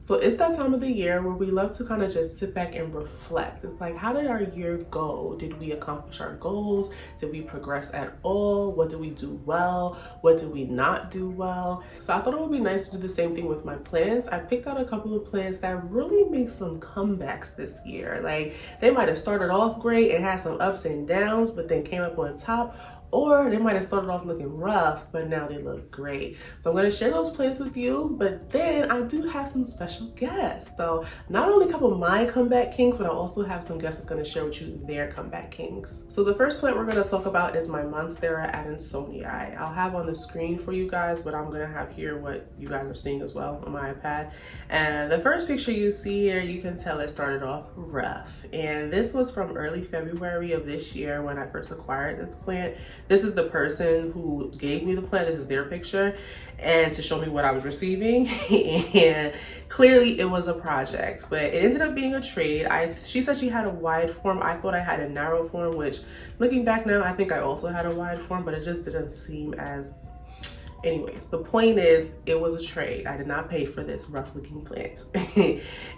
So it's that time of the year where we love to kind of just sit back and reflect. It's like, how did our year go? Did we accomplish our goals? Did we progress at all? What did we do well? What did we not do well? So I thought it would be nice to do the same thing with my plants. I picked out a couple of plants that really make some comebacks this year. Like, they might have started off great and had some ups and downs, but then came up on top. Or they might have started off looking rough, but now they look great. So I'm gonna share those plants with you, but then I do have some special guests. So not only a couple of my comeback kings, but I also have some guests that's gonna share with you their comeback kings. So the first plant we're gonna talk about is my Monstera Adansonii. I'll have on the screen for you guys, but I'm gonna have here what you guys are seeing as well on my iPad. And the first picture you see here, you can tell it started off rough. And this was from early February of this year when I first acquired this plant. This is the person who gave me the plant. This is their picture, and to show me what I was receiving. And clearly it was a project, but it ended up being a trade. She said she had a wide form. I thought I had a narrow form, which looking back now, I think I also had a wide form, but it just didn't seem as... Anyways, the point is, it was a trade. I did not pay for this rough looking plant.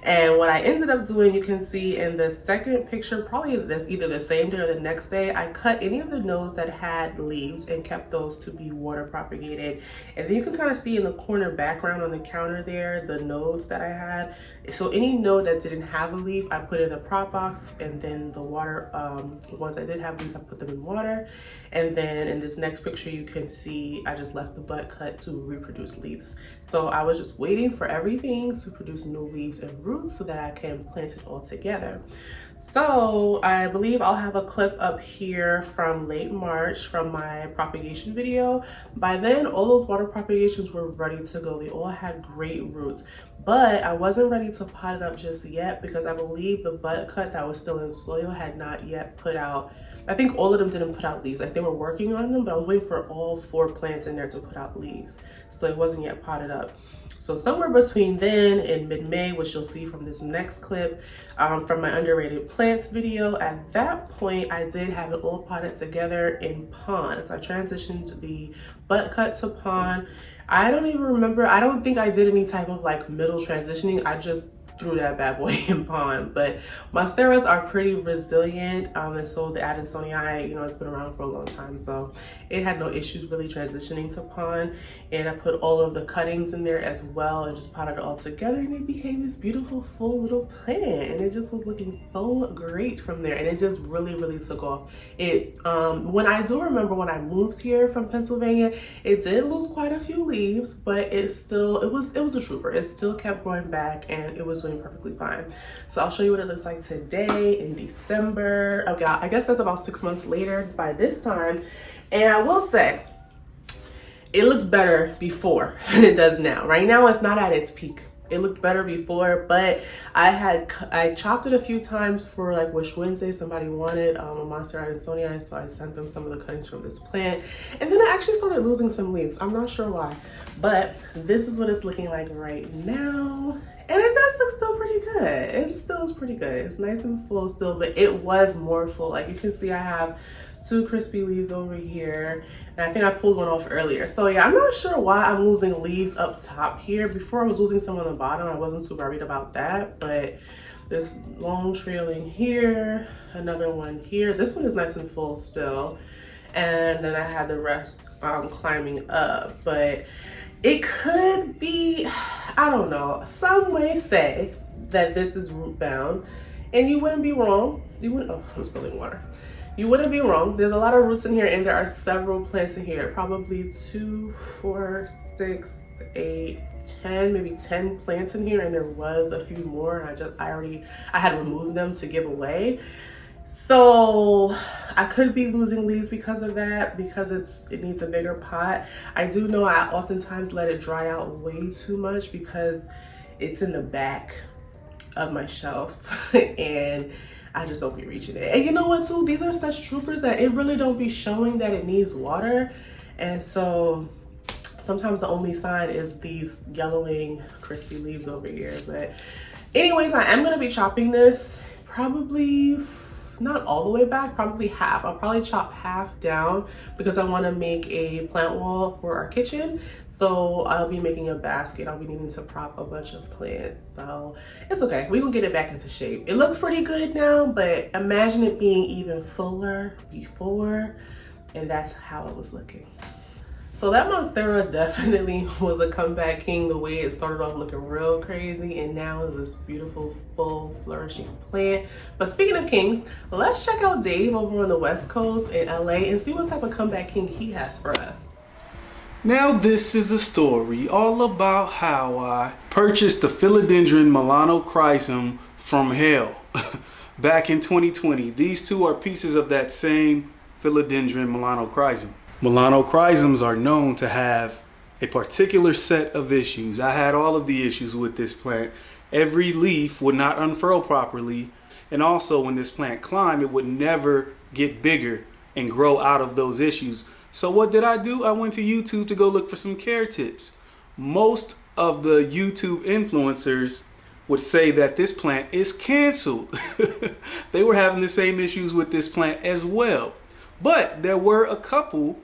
And what I ended up doing, you can see in the second picture, probably that's either the same day or the next day, I cut any of the nodes that had leaves and kept those to be water propagated. And then you can kind of see in the corner background on the counter there, the nodes that I had. So any node that didn't have a leaf, I put in a prop box, and then the water, the ones that did have leaves, I put them in water. And then in this next picture, you can see I just left the butt cut to reproduce leaves. So I was just waiting for everything to produce new leaves and roots so that I can plant it all together. So I believe I'll have a clip up here from late March from my propagation video. By then, all those water propagations were ready to go. They all had great roots, but I wasn't ready to pot it up just yet because I believe the butt cut that was still in soil had not yet put out. I think all of them didn't put out leaves. Like, they were working on them, but I was waiting for all 4 plants in there to put out leaves. So it wasn't yet potted up. So somewhere between then and mid-May, which you'll see from this next clip, from my underrated plants video, at that point, I did have it all potted together in pond. So I transitioned the butt cut to pond. I don't even remember. I don't think I did any type of like middle transitioning. I just threw that bad boy in pond. But Monsteras are pretty resilient, and so the Adansonii, you know, it's been around for a long time, so it had no issues really transitioning to pond. And I put all of the cuttings in there as well and just potted it all together, and it became this beautiful full little plant, and it just was looking so great from there. And it just really took off. It when I do remember when I moved here from Pennsylvania, it did lose quite a few leaves, but it was a trooper. It still kept growing back, and it was doing perfectly fine. So I'll show you what it looks like today in December. Okay, I guess that's about 6 months later by this time. And I will say, it looked better before than it does now. Right now, it's not at its peak. It looked better before, but I chopped it a few times for like Wish Wednesday. Somebody wanted a Monstera Adansonii, so I sent them some of the cuttings from this plant. And then I actually started losing some leaves. I'm not sure why, but this is what it's looking like right now. And it does look still pretty good. It still is pretty good. It's nice and full still, but it was more full. Like you can see, I have 2 crispy leaves over here. And I think I pulled one off earlier. So yeah, I'm not sure why I'm losing leaves up top here. Before I was losing some on the bottom. I wasn't too worried about that. But this long trailing here, another one here. This one is nice and full still. And then I had the rest climbing up. But it could be, I don't know. Some may say that this is root bound. And you wouldn't be wrong. Oh, I'm spilling water. You wouldn't be wrong. There's a lot of roots in here, and there are several plants in here. Probably 2, 4, 6, 8, 10, maybe 10 plants in here, and there was a few more. And I had removed them to give away. So I could be losing leaves because of that, because it needs a bigger pot. I do know I oftentimes let it dry out way too much because it's in the back of my shelf and I just don't be reaching it. And you know what too? These are such troopers that it really don't be showing that it needs water. And so sometimes the only sign is these yellowing crispy leaves over here. But anyways, I am gonna be chopping this probably not all the way back, probably half. I'll probably chop half down because I want to make a plant wall for our kitchen. So I'll be making a basket. I'll be needing to prop a bunch of plants. So it's okay. We can get it back into shape. It looks pretty good now, but imagine it being even fuller before, and that's how it was looking. So that Monstera definitely was a comeback king. The way it started off looking real crazy, and now is this beautiful, full, flourishing plant. But speaking of kings, let's check out Dave over on the West Coast in LA and see what type of comeback king he has for us. Now this is a story all about how I purchased the Philodendron Melanocryosum from hell back in 2020. These two are pieces of that same Philodendron Melanocryosum. Melanocryosums are known to have a particular set of issues. I had all of the issues with this plant. Every leaf would not unfurl properly, and also when this plant climbed, it would never get bigger and grow out of those issues. So what did I do? I went to YouTube to go look for some care tips. Most of the YouTube influencers would say that this plant is canceled. They were having the same issues with this plant as well. But there were a couple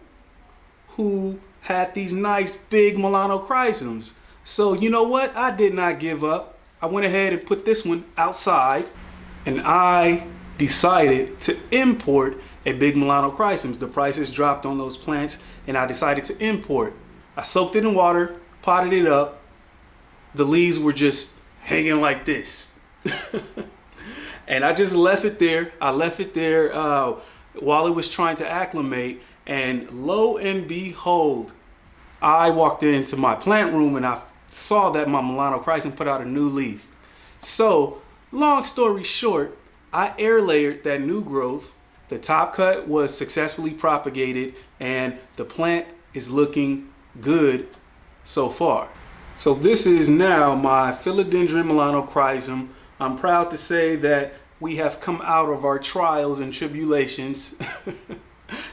who had these nice big Melanocryosums. So you know what? I did not give up. I went ahead and put this one outside, and I decided to import a big Melanocryosum. The prices dropped on those plants, and I decided to import. I soaked it in water, potted it up. The leaves were just hanging like this. And I just left it there. I left it there while it was trying to acclimate, and lo and behold, I walked into my plant room and I saw that my Melanocryosum put out a new leaf. So long story short, I air layered that new growth. The top cut was successfully propagated, and the plant is looking good so far. So this is now my Philodendron Melanocryosum. I'm proud to say that we have come out of our trials and tribulations,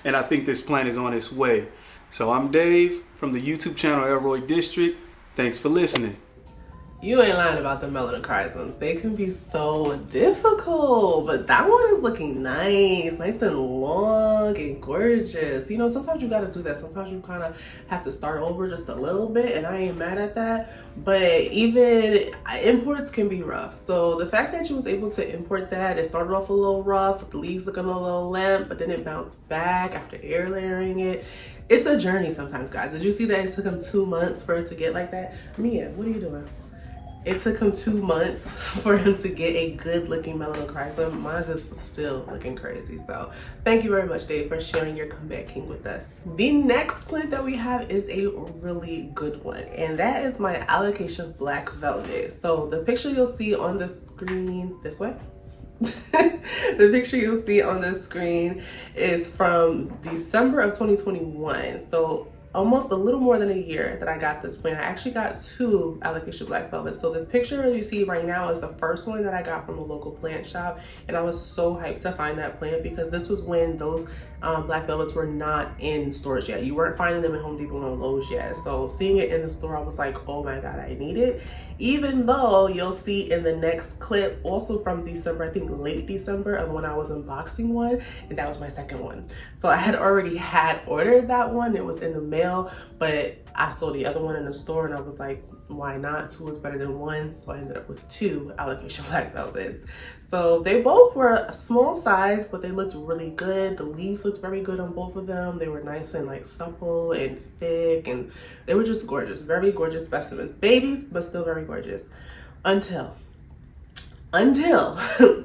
and I think this plant is on its way. So I'm Dave from the YouTube channel Elroy District. Thanks for listening. You ain't lying about the Melanocryosums. They can be so difficult, but that one is looking nice and long and gorgeous. You know, sometimes you gotta do that. Sometimes you kind of have to start over just a little bit, and I ain't mad at that. But even imports can be rough. So the fact that you was able to import that, it started off a little rough, with the leaves looking a little limp, but then it bounced back after air layering it. It's a journey sometimes, guys. Did you see that it took him 2 months for it to get like that? Mia, what are you doing? It took him 2 months for him to get a good looking Melanocryosum. Mine is still looking crazy. So thank you very much, Dave, for sharing your comeback king with us. The next plant that we have is a really good one, and that is my Alocasia Black Velvet. So the picture you'll see on the screen, this way. The picture you'll see on the screen is from December of 2021. So almost a little more than a year that I got this plant. I actually got 2 Alocasia Black Velvets. So the picture you see right now is the first one that I got from a local plant shop, and I was so hyped to find that plant because this was when those Black Velvets were not in stores yet. You weren't finding them at Home Depot and Lowe's yet. So seeing it in the store, I was like, oh my God, I need it. Even though you'll see in the next clip, also from December, I think late December, of when I was unboxing one, and that was my second one. So I had already ordered that one. It was in the mail, but I saw the other one in the store and I was like, why not? 2 is better than 1. So I ended up with 2 Alocasia Black Velvets. So they both were a small size, but they looked really good. The leaves looked very good on both of them. They were nice and like supple and thick, and they were just gorgeous. Very gorgeous specimens. Babies, but still very gorgeous. Until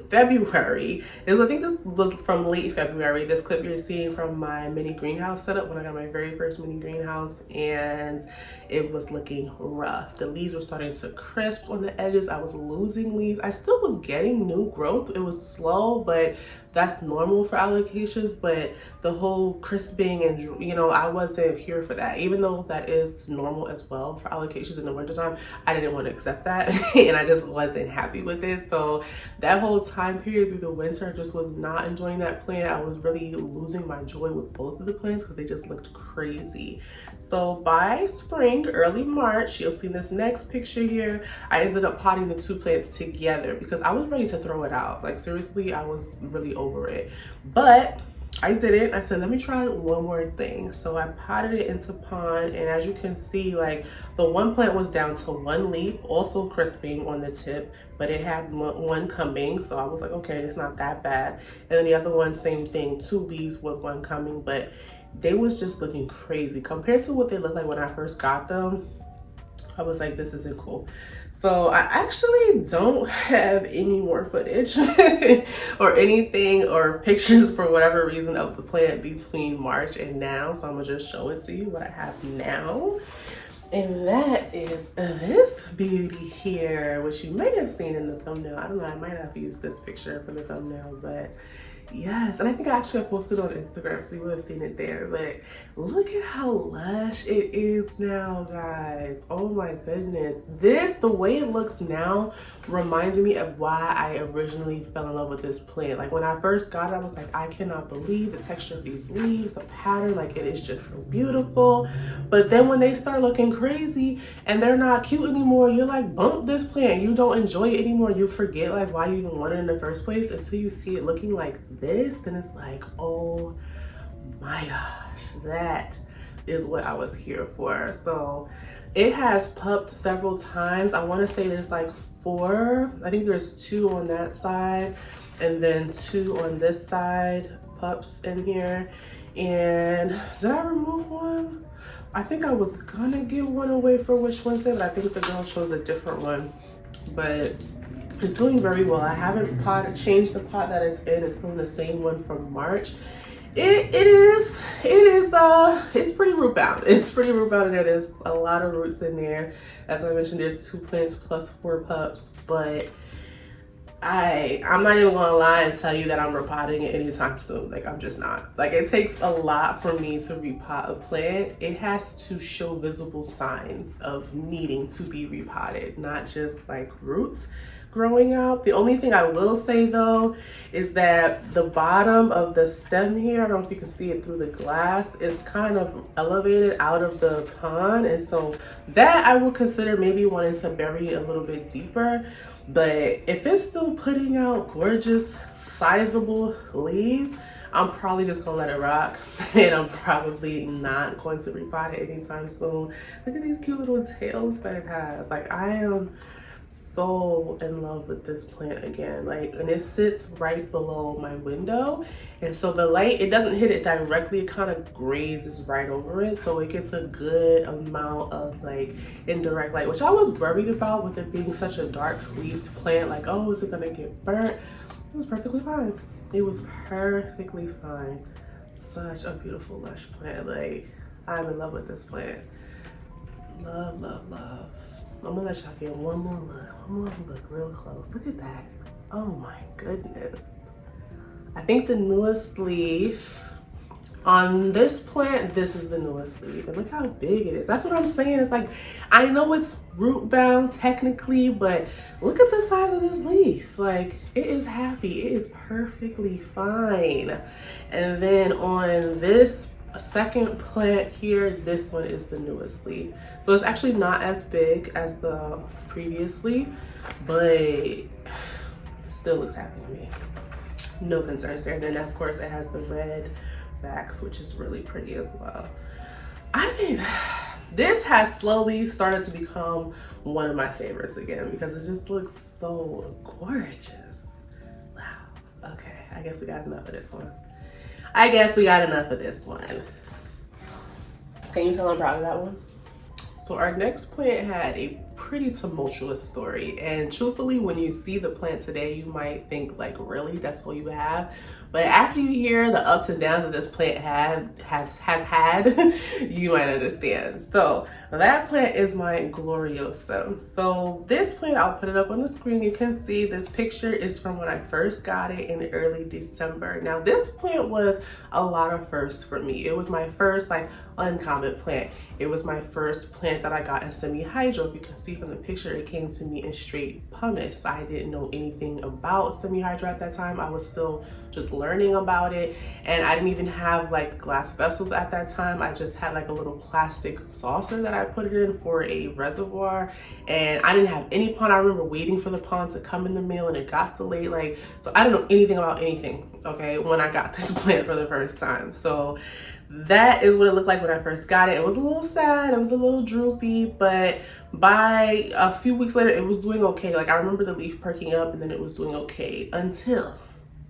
February. I think this was from late February. This clip you're seeing from my mini greenhouse setup when I got my very first mini greenhouse, and it was looking rough. The leaves were starting to crisp on the edges. I was losing leaves. I still was getting new growth. It was slow, but that's normal for alocasias. But the whole crisping and, you know, I wasn't here for that. Even though that is normal as well for alocasias in the wintertime, I didn't want to accept that and I just wasn't happy with it. So that whole time period through the winter, I just was not enjoying that plant. I was really losing my joy with both of the plants because they just looked crazy. So by spring, early March, you'll see this next picture here, I ended up potting the 2 plants together because I was ready to throw it out. Like seriously, I was really over it. But I didn't. I said, let me try one more thing. So I potted it into pond, and as you can see, like the one plant was down to one leaf, also crisping on the tip, but it had one coming. So I was like, okay, it's not that bad. And then the other one, same thing, 2 leaves with one coming, but they was just looking crazy compared to what they looked like when I first got them. I was like, this isn't cool. So I actually don't have any more footage or anything or pictures for whatever reason of the plant between March and now. So I'm gonna just show it to you what I have now. And that is this beauty here, which you may have seen in the thumbnail. I don't know, I might have used this picture for the thumbnail, but yes, and I think I actually posted on Instagram, so you would have seen it there. But look at how lush it is now, guys. Oh my goodness. This, the way it looks now, reminds me of why I originally fell in love with this plant. Like when I first got it, I was like, I cannot believe the texture of these leaves, the pattern, like it is just so beautiful. But then when they start looking crazy and they're not cute anymore, you're like, bump this plant. You don't enjoy it anymore. You forget like why you even wanted it in the first place until you see it looking like this. Then it's like, oh my gosh, that is what I was here for. So it has pupped several times. I want to say there's like 4. I think there's 2 on that side and then 2 on this side, pups in here. And did I remove one? I think I was gonna give one away for Wish Wednesday, but I think the girl chose a different one. But it's doing very well. I haven't changed the pot that it's in. It's still in the same one from March. It's pretty root bound. It's pretty root bound in there. There's a lot of roots in there. As I mentioned, there's 2 plants plus 4 pups, but I'm not even gonna lie and tell you that I'm repotting it anytime soon. Like, I'm just not. Like, it takes a lot for me to repot a plant. It has to show visible signs of needing to be repotted, not just like roots growing out. The only thing I will say though is that the bottom of the stem here, I don't know if you can see it through the glass, is kind of elevated out of the pond, and so that I will consider maybe wanting to bury it a little bit deeper. But if it's still putting out gorgeous sizable leaves, I'm probably just gonna let it rock, and I'm probably not going to repot it anytime soon. Look at these cute little tails that it has. Like, I am so in love with this plant again. Like, and it sits right below my window, and so the light, it doesn't hit it directly, it kind of grazes right over it, so it gets a good amount of like indirect light, which I was worried about with it being such a dark leafed plant. Like, oh, is it gonna get burnt? It was perfectly fine. It was perfectly fine. Such a beautiful lush plant. Like, I'm in love with this plant. Love, love, love. I'm gonna let y'all get one more look real close. Look at that. Oh my goodness. I think the newest leaf on this plant, this is the newest leaf. And look how big it is. That's what I'm saying. It's like, I know it's root bound technically, but look at the size of this leaf. Like, it is happy. It is perfectly fine. And then on this second plant here, this one is the newest leaf. So it's actually not as big as the previous leaf, but still looks happy to me. No concerns there. And then of course it has the red backs, which is really pretty as well. I think this has slowly started to become one of my favorites again because it just looks so gorgeous. Wow. Okay, I guess we got enough of this one. Can you tell I'm proud of that one? So our next plant had a pretty tumultuous story, and truthfully, when you see the plant today, you might think like, really, that's all you have? But after you hear the ups and downs that this plant has had, you might understand. So that plant is my Gloriosum. So this plant, I'll put it up on the screen. You can see this picture is from when I first got it in early December. Now this plant was a lot of firsts for me. It was my first like uncommon plant. It was my first plant that I got in semi-hydro. If you can see from the picture, it came to me in straight pumice. I didn't know anything about semi-hydro at that time. I was still just learning about it, and I didn't even have like glass vessels at that time. I just had like a little plastic saucer that I I put it in for a reservoir, and I didn't have any pond. I remember waiting for the pond to come in the mail, and it got delayed. Like, so I didn't know anything about anything, okay, when I got this plant for the first time. So that is what it looked like when I first got it. It was a little sad, it was a little droopy, but by a few weeks later, it was doing okay. Like, I remember the leaf perking up, and then it was doing okay until,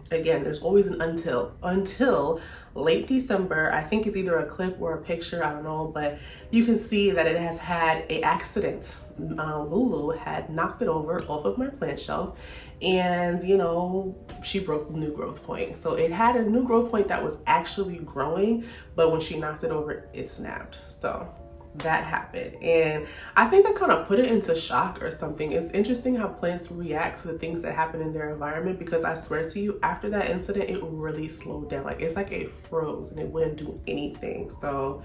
again, there's always an until late December. I think it's either a clip or a picture, I don't know, but you can see that it has had an accident. Lulu had knocked it over off of my plant shelf, and you know, she broke the new growth point. So it had a new growth point that was actually growing, but when she knocked it over, it snapped. So that happened, and I think that kind of put it into shock or something. It's interesting how plants react to the things that happen in their environment, because I swear to you, after that incident, it really slowed down. Like, it's like it froze and it wouldn't do anything. So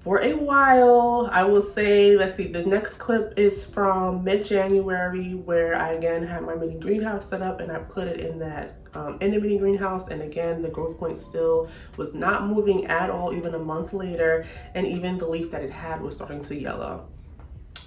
for a while, I will say, let's see, the next clip is from mid-January, where I again had my mini greenhouse set up, and I put it in that in the mini greenhouse. And again, the growth point still was not moving at all, even a month later, and even the leaf that it had was starting to yellow.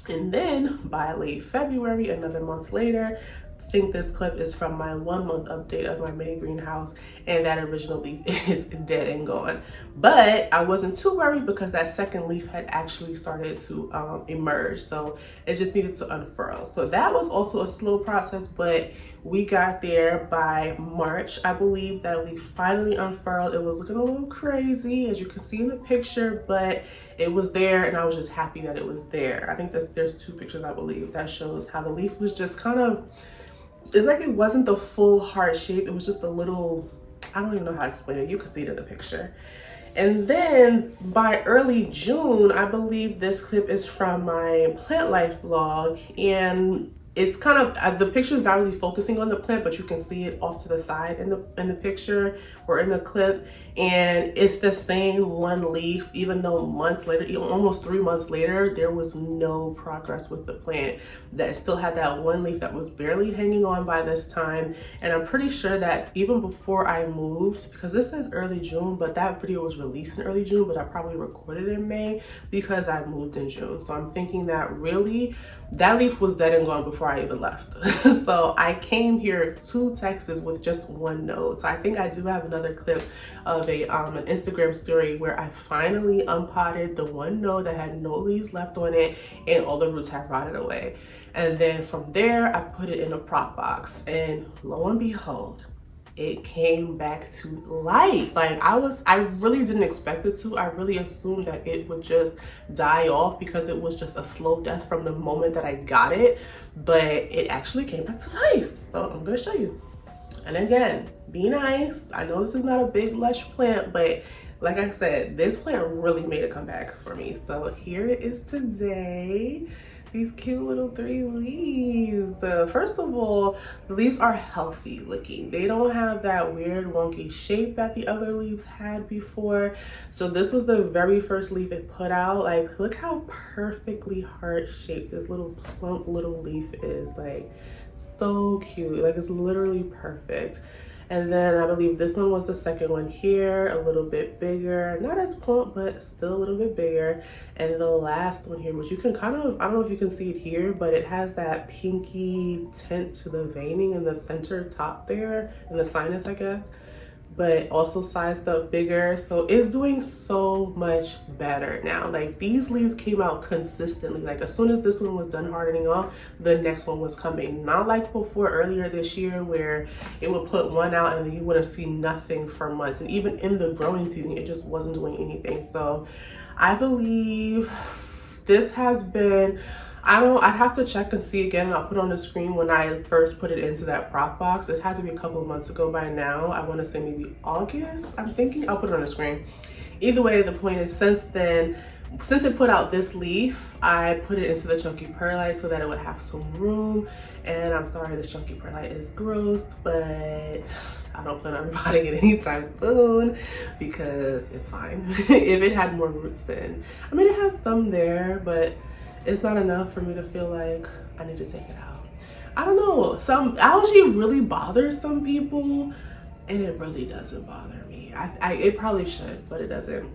And then by late February, another month later, I think this clip is from my 1 month update of my mini greenhouse, and that original leaf is dead and gone. But I wasn't too worried, because that second leaf had actually started to emerge, so it just needed to unfurl. So that was also a slow process, but we got there. By March, I believe, that leaf finally unfurled. It was looking a little crazy, as you can see in the picture, but it was there, and I was just happy that it was there. I think there's 2 pictures, I believe, that shows how the leaf was just kind of, it's like it wasn't the full heart shape. It was just a little, I don't even know how to explain it. You can see it in the picture. And then by early June, I believe this clip is from my plant life vlog, and it's kind of, the picture is not really focusing on the plant, but you can see it off to the side in the picture or in the clip. And it's the same one leaf, even though months later, almost 3 months later, there was no progress with the plant. That it still had that one leaf that was barely hanging on by this time. And I'm pretty sure that even before I moved, because this says early June, but that video was released in early June, but I probably recorded in May because I moved in June. So I'm thinking that really that leaf was dead and gone before I even left. So I came here to Texas with just one node. So I think I do have another clip of an Instagram story where I finally unpotted the one node that had no leaves left on it, and all the roots had rotted away. And then from there, I put it in a prop box, and lo and behold, it came back to life. Like, I really didn't expect it to. I really assumed that it would just die off, because it was just a slow death from the moment that I got it, but it actually came back to life. So I'm gonna show you. And again, be nice. I know this is not a big lush plant, but like I said, this plant really made a comeback for me. So here it is today. These cute little 3 leaves. First of all, the leaves are healthy looking. They don't have that weird wonky shape that the other leaves had before. So this was the very first leaf it put out. Like, look how perfectly heart shaped this little plump little leaf is. Like, so cute. Like, it's literally perfect. And then I believe this one was the second one here, a little bit bigger, not as plump, but still a little bit bigger. And the last one here, which you can kind of, I don't know if you can see it here, but it has that pinky tint to the veining in the center top there, in the sinus, I guess, but also sized up bigger. So it's doing so much better now. Like, these leaves came out consistently. Like, as soon as this one was done hardening off, the next one was coming. Not like before earlier this year, where it would put one out and then you wouldn't see nothing for months. And even in the growing season, it just wasn't doing anything. So I believe this has been, I'd have to check and see again, and I'll put on the screen when I first put it into that prop box. It had to be a couple of months ago by now. I want to say maybe August, I'm thinking. I'll put it on the screen. Either way, the point is, since then, since it put out this leaf, I put it into the chunky perlite so that it would have some room. And I'm sorry, the chunky perlite is gross, but I don't plan on potting it anytime soon because it's fine. If it had more roots, then, I mean, it has some there, but it's not enough for me to feel like I need to take it out. I don't know, some algae really bothers some people, and it really doesn't bother me. It probably should, but it doesn't.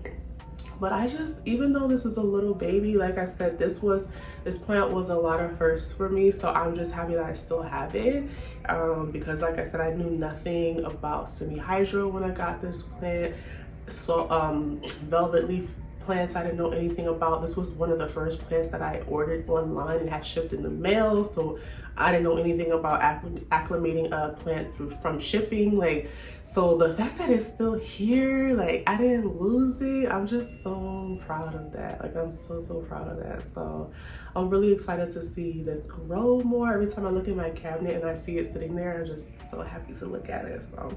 But I just, even though this is a little baby, like I said, this plant was a lot of firsts for me, so I'm just happy that I still have it, because like I said, I knew nothing about semi-hydra when I got this plant. So velvet leaf plants I didn't know anything about. This was one of the first plants that I ordered online and had shipped in the mail, so I didn't know anything about acclimating a plant from shipping. Like, so the fact that it's still here, like I didn't lose it, I'm just so proud of that. Like, I'm so proud of that. So I'm really excited to see this grow more. Every time I look in my cabinet and I see it sitting there, I'm just so happy to look at it. So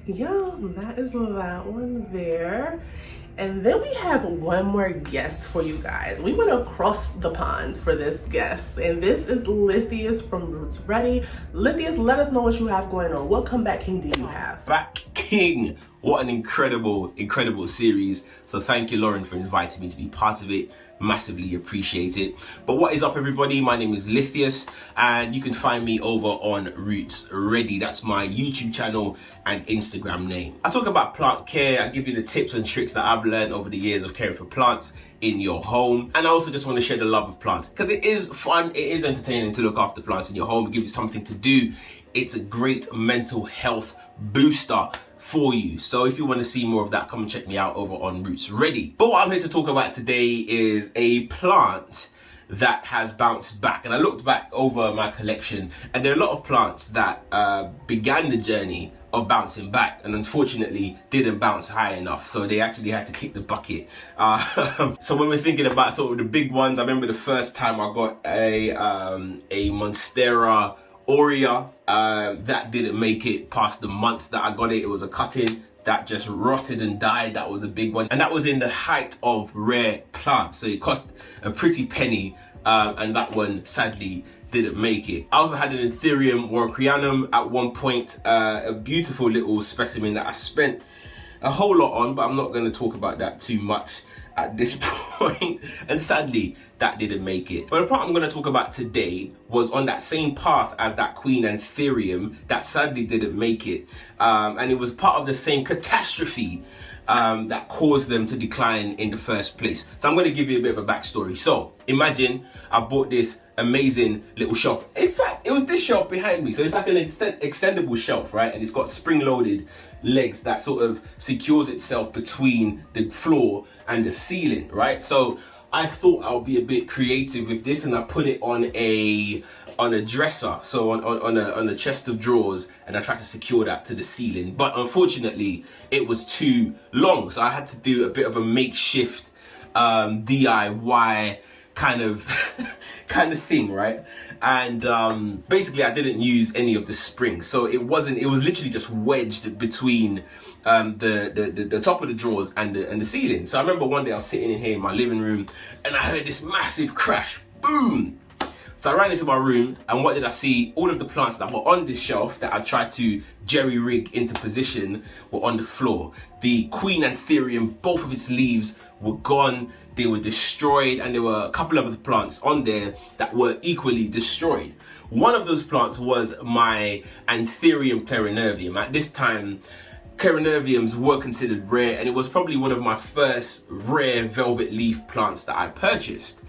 yeah, that is that one there. And then we have one more guest for you guys. We went across the pond for this guest, and this is Lethius from Roots Ready. Lethius, let us know what you have going on. What comeback king do you have? Back king! What an incredible series. So thank you, Lauren, for inviting me to be part of it. Massively appreciate it. But what is up, everybody? My name is Lethius, and you can find me over on Roots Ready. That's my YouTube channel and Instagram name. I talk about plant care. I give you the tips and tricks that I've learned over the years of caring for plants in your home. And I also just want to share the love of plants, because it is fun, it is entertaining to look after plants in your home. It gives you something to do. It's a great mental health booster for you. So if you want to see more of that, come and check me out over on Roots Ready. But what I'm here to talk about today is a plant that has bounced back. And I looked back over my collection, and there are a lot of plants that began the journey of bouncing back and unfortunately didn't bounce high enough, so they actually had to kick the bucket. So when we're thinking about sort of the big ones, I remember the first time I got a Monstera aurea that didn't make it past the month that I got it. It was a cutting that just rotted and died. That was a big one, and that was in the height of rare plants, so it cost a pretty penny, and that one sadly didn't make it. I also had an Ethereum Warocreanum at one point, a beautiful little specimen that I spent a whole lot on, but I'm not going to talk about that too much at this point, and sadly that didn't make it. But the plant I'm going to talk about today was on that same path as that Queen Anthurium that sadly didn't make it, and it was part of the same catastrophe that caused them to decline in the first place. So I'm going to give you a bit of a backstory. So imagine I bought this amazing little shelf. In fact, it was this shelf behind me. So it's like an extendable shelf, right? And it's got spring-loaded legs that sort of secures itself between the floor and the ceiling, right? So I thought I would be a bit creative with this, and I put it on a dresser, so on a chest of drawers, and I tried to secure that to the ceiling. But unfortunately, it was too long, so I had to do a bit of a makeshift DIY kind of thing, right? And basically, I didn't use any of the springs, so it was literally just wedged between the top of the drawers and the ceiling. So I remember one day I was sitting in here in my living room, and I heard this massive crash, boom. So I ran into my room, and what did I see? All of the plants that were on this shelf that I tried to jerry-rig into position were on the floor. The Queen Anthurium, both of its leaves were gone, they were destroyed, and there were a couple of other plants on there that were equally destroyed. One of those plants was my Anthurium clarinervium. At this time, clarinerviums were considered rare, and it was probably one of my first rare velvet leaf plants that I purchased.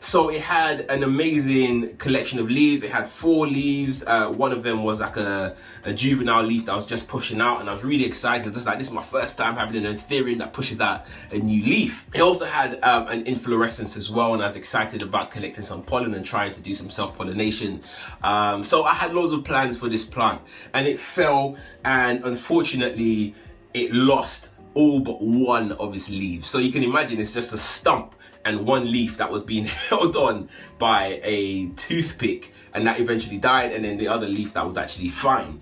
So it had an amazing collection of leaves. It had 4 leaves. One of them was like a juvenile leaf that was just pushing out, and I was really excited. Just like, this is my first time having an Anthurium that pushes out a new leaf. It also had an inflorescence as well, and I was excited about collecting some pollen and trying to do some self-pollination. So I had loads of plans for this plant, and it fell, and unfortunately it lost all but one of its leaves. So you can imagine it's just a stump and one leaf that was being held on by a toothpick, and that eventually died, and then the other leaf that was actually fine.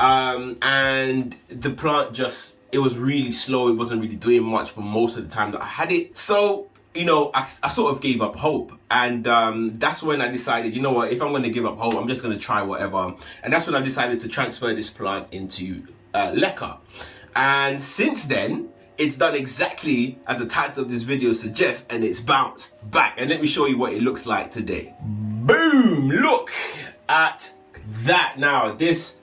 And the plant just, it was really slow. It wasn't really doing much for most of the time that I had it. So, you know, I sort of gave up hope, and that's when I decided, you know what, if I'm going to give up hope, I'm just going to try whatever. And that's when I decided to transfer this plant into leca. And since then, it's done exactly as the title of this video suggests, and it's bounced back. And let me show you what it looks like today. Boom! Look at that. Now,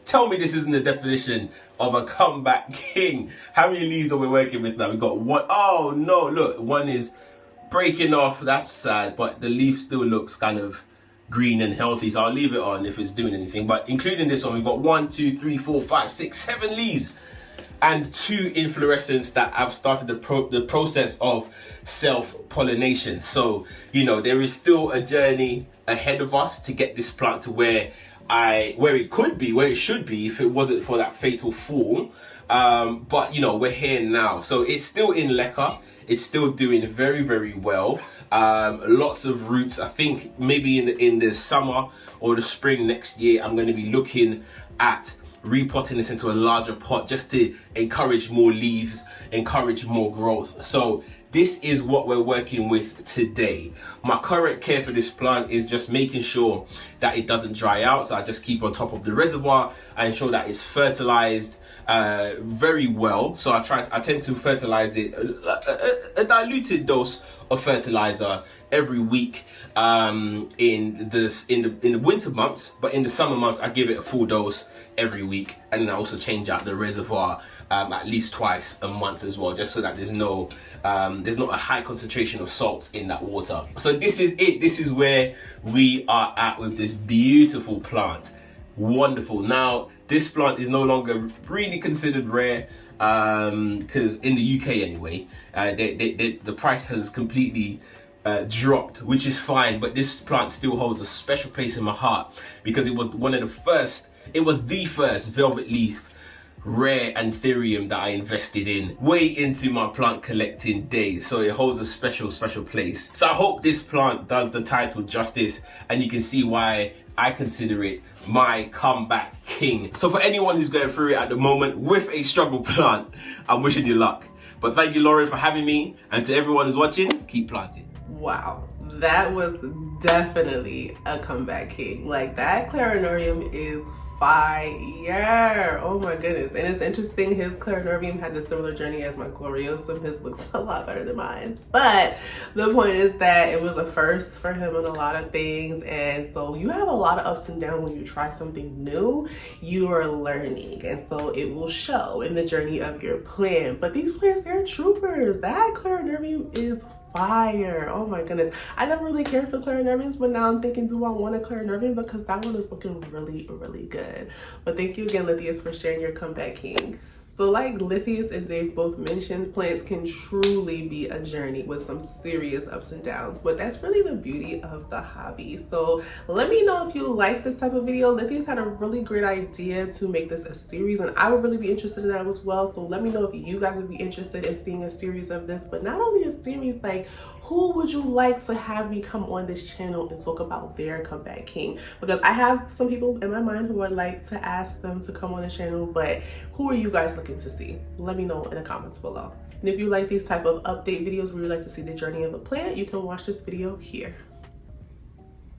tell me this isn't the definition of a comeback king. How many leaves are we working with now? We got one. Oh no, look, one is breaking off. That's sad, but the leaf still looks kind of green and healthy, so I'll leave it on if it's doing anything. But including this one, we've got 1, 2, 3, 4, 5, 6, 7 leaves and 2 inflorescence that have started the process of self-pollination. So, you know, there is still a journey ahead of us to get this plant to where it should be if it wasn't for that fatal fall. But you know, we're here now, so it's still in leca. It's still doing very, very well. Lots of roots. I think maybe in the summer or the spring next year, I'm going to be looking at repotting this into a larger pot just to encourage more leaves, encourage more growth. So this is what we're working with today. My current care for this plant is just making sure that it doesn't dry out. So I just keep on top of the reservoir. I ensure that it's fertilized very well. So I tend to fertilize it a diluted dose of fertilizer every week in the winter months, but in the summer months I give it a full dose every week, and then I also change out the reservoir at least twice a month as well, just so that there's not a high concentration of salts in that water. So this is it. This is where we are at with this beautiful plant. Wonderful. Now this plant is no longer really considered rare, because in the UK anyway, the price has completely dropped, which is fine, but this plant still holds a special place in my heart because it was the first velvet leaf rare anthurium that I invested in way into my plant collecting days, so it holds a special place. So I hope this plant does the title justice, and you can see why I consider it my comeback king. So for anyone who's going through it at the moment with a struggle plant, I'm wishing you luck. But thank you, Lauren, for having me, and to everyone who's watching, keep planting. Wow, that was definitely a comeback king. Like, that clarinorium is fire. Oh my goodness. And it's interesting, his clarinorium had the similar journey as my gloriosum. His looks a lot better than mine, but the point is that it was a first for him in a lot of things, and so you have a lot of ups and downs when you try something new. You are learning, and so it will show in the journey of your plant. But these plants, they're troopers. That clarinorium is fire. Oh my goodness. I never really cared for clarinoriums, but now I'm thinking, do I want a clarinorium? Because that one is looking really, really good. But thank you again, Lethius, for sharing your comeback king. So like Lethius and Dave both mentioned, plants can truly be a journey with some serious ups and downs, but that's really the beauty of the hobby. So let me know if you like this type of video. Lethius had a really great idea to make this a series, and I would really be interested in that as well. So let me know if you guys would be interested in seeing a series of this, but not only a series, like who would you like to have me come on this channel and talk about their comeback king? Because I have some people in my mind who I'd like to ask them to come on the channel, but who are you guys looking to see? Let me know in the comments below. And if you like these type of update videos where you like to see the journey of a plant, you can watch this video here.